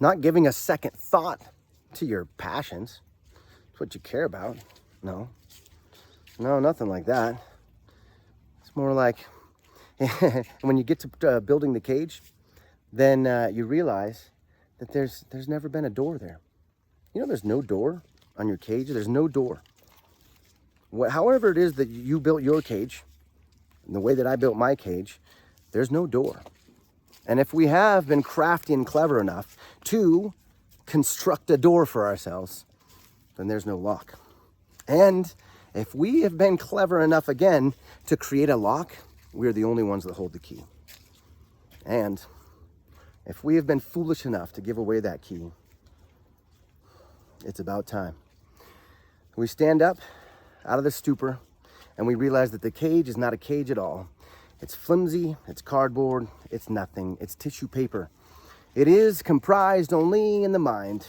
not giving a second thought to your passions. It's what you care about. No, nothing like that. It's more like when you get to building the cage, then you realize that there's never been a door there. You know, there's no door on your cage. There's no door. However it is that you built your cage, and the way that I built my cage, there's no door. And if we have been crafty and clever enough to construct a door for ourselves, then there's no lock. And if we have been clever enough again to create a lock, we're the only ones that hold the key. And if we have been foolish enough to give away that key, it's about time. We stand up out of the stupor and we realize that the cage is not a cage at all. It's flimsy, it's cardboard, it's nothing, it's tissue paper. It is comprised only in the mind.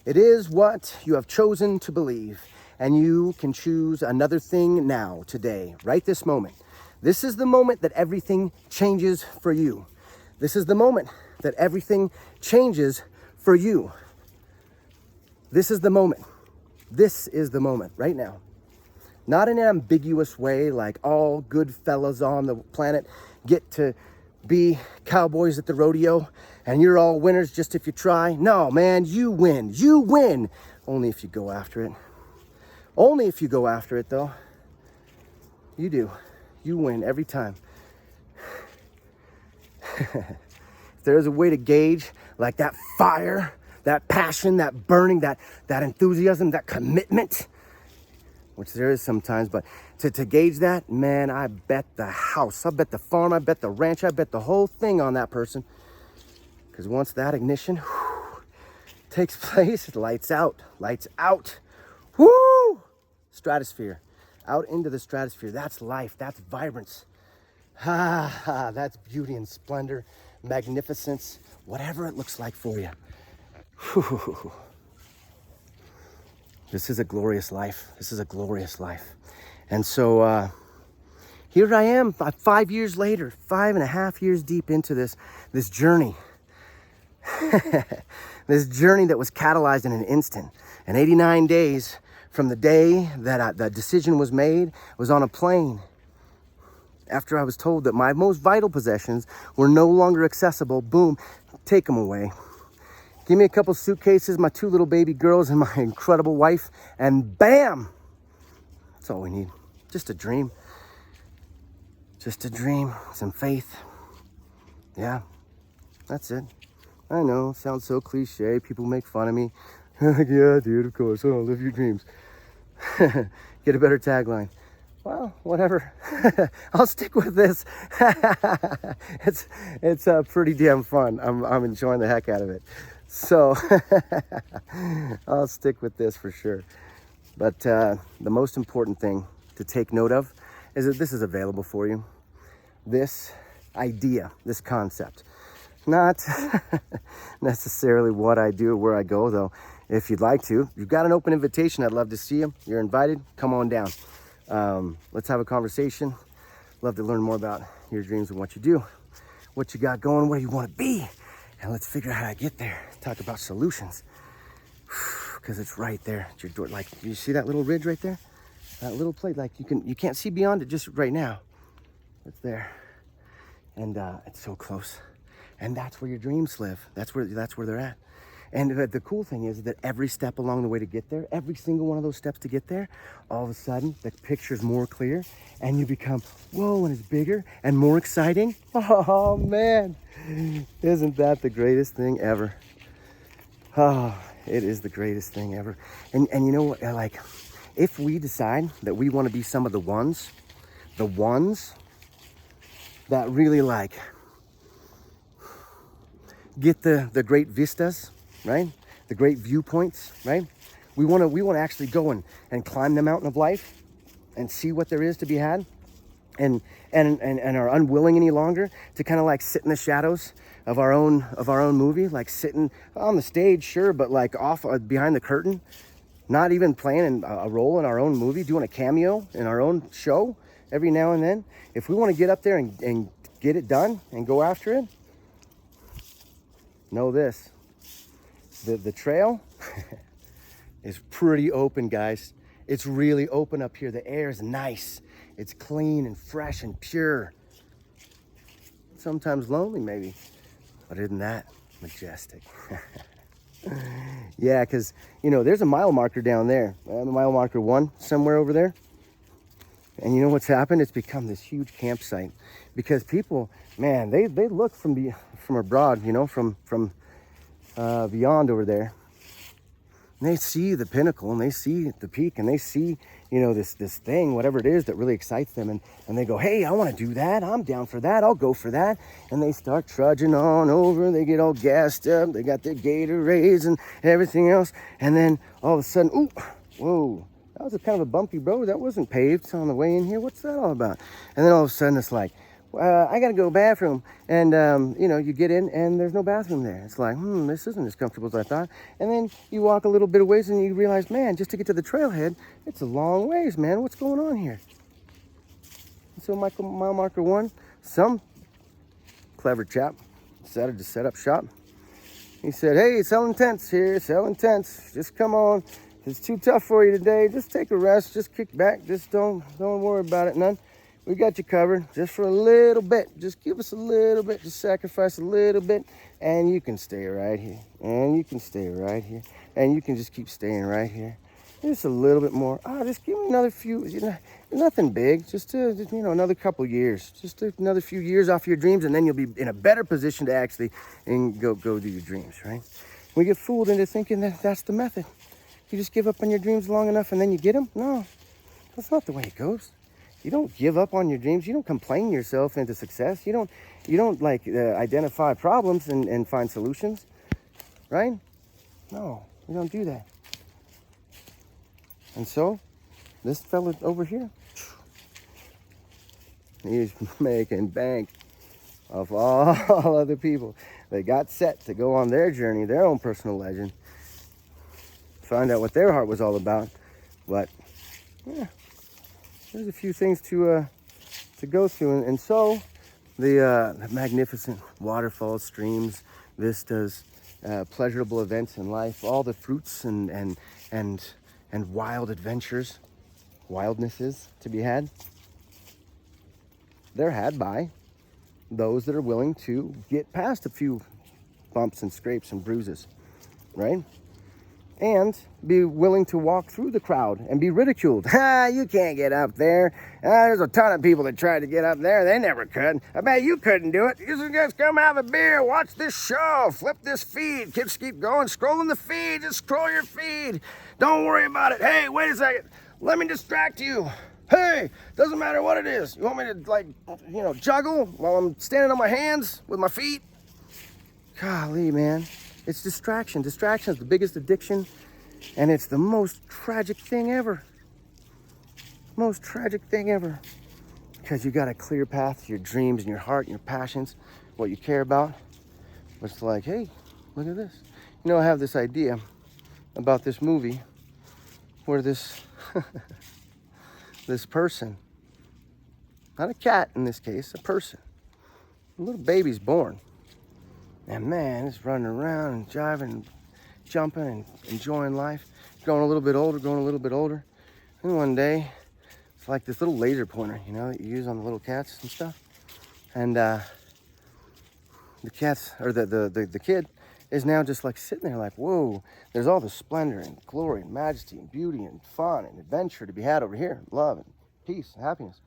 It is what you have chosen to believe, and you can choose another thing now, today, right this moment. This is the moment that everything changes for you. This is the moment that everything changes for you. This is the moment. This is the moment right now. Not in an ambiguous way like all good fellas on the planet get to be cowboys at the rodeo and you're all winners just if you try. No, man, you win. You win. Only if you go after it. Only if you go after it, though. You do. You win every time. If there's a way to gauge like that fire, that passion, that burning, that enthusiasm, that commitment, which there is sometimes, but to gauge that, man, I bet the house, I bet the farm, I bet the ranch, I bet the whole thing on that person. Because once that ignition takes place, lights out, woo! Stratosphere, out into the stratosphere. That's life, that's vibrance. That's beauty and splendor, magnificence, whatever it looks like for you. Whew. This is a glorious life. This is a glorious life. And so here I am 5 years later, 5.5 years deep into this journey. This journey that was catalyzed in an instant. And 89 days from the day that the decision was made, was on a plane. After I was told that my most vital possessions were no longer accessible, boom, take them away. Give me a couple suitcases, my 2 little baby girls, and my incredible wife, and bam! That's all we need. Just a dream. Just a dream. Some faith. Yeah, that's it. I know, it sounds so cliche. People make fun of me. Yeah, dude, of course. Oh, live your dreams. Get a better tagline. Well, whatever. I'll stick with this. It's pretty damn fun. I'm enjoying the heck out of it. So I'll stick with this for sure. But the most important thing to take note of is that this is available for you. This idea, this concept. Not necessarily what I do or where I go, though. If you'd like to, you've got an open invitation. I'd love to see you. You're invited. Come on down. Let's have a conversation. Love to learn more about your dreams and what you do, what you got going, where you want to be, and let's figure out how to get there. Talk about solutions, because it's right there at your door. Like, you see that little ridge right there? That little plate, like you can't see beyond it just right now. It's there, and it's so close. And that's where your dreams live. That's where they're at. And the cool thing is that every step along the way to get there, every single one of those steps to get there, all of a sudden the picture's more clear and you become, whoa, and it's bigger and more exciting. Oh man, isn't that the greatest thing ever? Oh, it is the greatest thing ever. And you know what, like, if we decide that we want to be some of the ones that really like get the great vistas, right? The great viewpoints, right? We want to actually go and climb the mountain of life and see what there is to be had, and are unwilling any longer to kind of like sit in the shadows of our own movie, like sitting on the stage, sure, but like off behind the curtain, not even playing a role in our own movie, doing a cameo in our own show every now and then. If we want to get up there and get it done and go after it, know this. The trail is pretty open, guys. It's really open up here. The air is nice. It's clean and fresh and pure. Sometimes lonely, maybe. But other than that, majestic. Yeah, because, you know, there's a mile marker down there. Mile marker 1 somewhere over there. And you know what's happened? It's become this huge campsite because people, man, they look from abroad, you know, from beyond over there. And they see the pinnacle and they see the peak and they see, you know, this thing, whatever it is that really excites them. And they go, hey, I want to do that. I'm down for that. I'll go for that. And they start trudging on over. They get all gassed up. They got their Gatorades and everything else. And then all of a sudden, ooh, whoa, that was a kind of a bumpy road. That wasn't paved on the way in here. What's that all about? And then all of a sudden it's like, I got to go bathroom. And, you know, you get in and there's no bathroom there. It's like, this isn't as comfortable as I thought. And then you walk a little bit of ways and you realize, man, just to get to the trailhead, it's a long ways, man. What's going on here? And so mile marker 1, some clever chap decided to set up shop. He said, hey, selling tents here, selling tents. Just come on. If it's too tough for you today, just take a rest. Just kick back. Just don't worry about it none. We got you covered just for a little bit. Just give us a little bit. Just sacrifice a little bit. And you can stay right here. And you can stay right here. And you can just keep staying right here. Just a little bit more. Just give me another few, you know, nothing big. Just you know, another couple years. Just another few years off your dreams. And then you'll be in a better position to actually go do your dreams, right? We get fooled into thinking that that's the method. You just give up on your dreams long enough and then you get them? No, that's not the way it goes. You don't give up on your dreams. You don't complain yourself into success. You don't like identify problems and find solutions, right? No, you don't do that. And so, this fella over here, he's making bank of all other people that got set to go on their journey, their own personal legend, find out what their heart was all about. But yeah, there's a few things to go through, and so the magnificent waterfalls, streams, vistas, pleasurable events in life, all the fruits and wild adventures, wildnesses to be had, they're had by those that are willing to get past a few bumps and scrapes and bruises, right? And be willing to walk through the crowd and be ridiculed. You can't get up there. There's a ton of people that tried to get up there. They never could. I bet you couldn't do it. You should just come have a beer, watch this show, flip this feed. Kids keep going, scrolling the feed. Just scroll your feed. Don't worry about it. Hey, wait a second. Let me distract you. Hey, doesn't matter what it is. You want me to, like, you know, juggle while I'm standing on my hands with my feet? Golly, man. It's distraction. Distraction is the biggest addiction, and it's the most tragic thing ever. Most tragic thing ever. Because you got a clear path to your dreams and your heart and your passions, what you care about. But it's like, hey, look at this. You know, I have this idea about this movie where this this person, not a cat in this case, a person, a little baby's born. And man, it's running around and jiving and jumping and enjoying life. Growing a little bit older. And one day, it's like this little laser pointer, you know, that you use on the little cats and stuff. And the cats, or the kid, is now just like sitting there like, whoa, there's all the splendor and glory and majesty and beauty and fun and adventure to be had over here. Love and peace and happiness.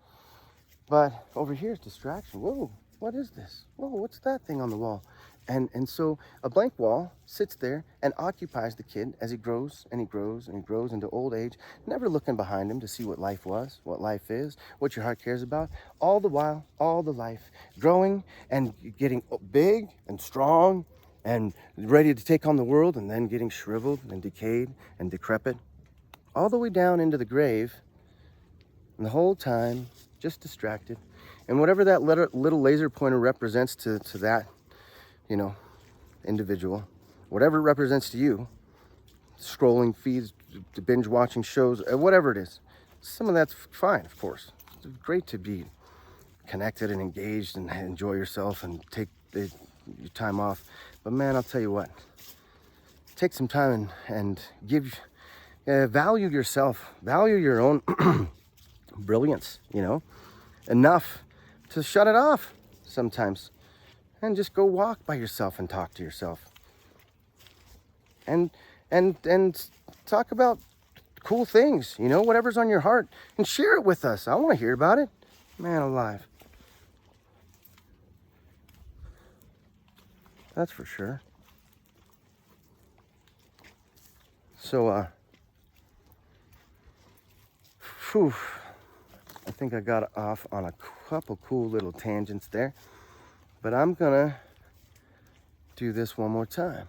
But over here is distraction. Whoa, what is this? Whoa, what's that thing on the wall? And so a blank wall sits there and occupies the kid as he grows and he grows and he grows into old age, never looking behind him to see what life was, what life is, what your heart cares about. All the while, all the life, growing and getting big and strong and ready to take on the world, and then getting shriveled and decayed and decrepit, all the way down into the grave, and the whole time just distracted. And whatever that little laser pointer represents to that, you know, individual, whatever it represents to you, scrolling feeds, to binge watching shows, whatever it is, some of that's fine, of course. It's great to be connected and engaged and enjoy yourself and take your time off. But man, I'll tell you what, take some time and give, value yourself, value your own brilliance, you know, enough to shut it off sometimes and just go walk by yourself and talk to yourself and talk about cool things, you know, whatever's on your heart, and share it with us. I want to hear about it. Man alive. That's for sure. So, whew, I think I got off on a couple cool little tangents there, but I'm gonna do this one more time.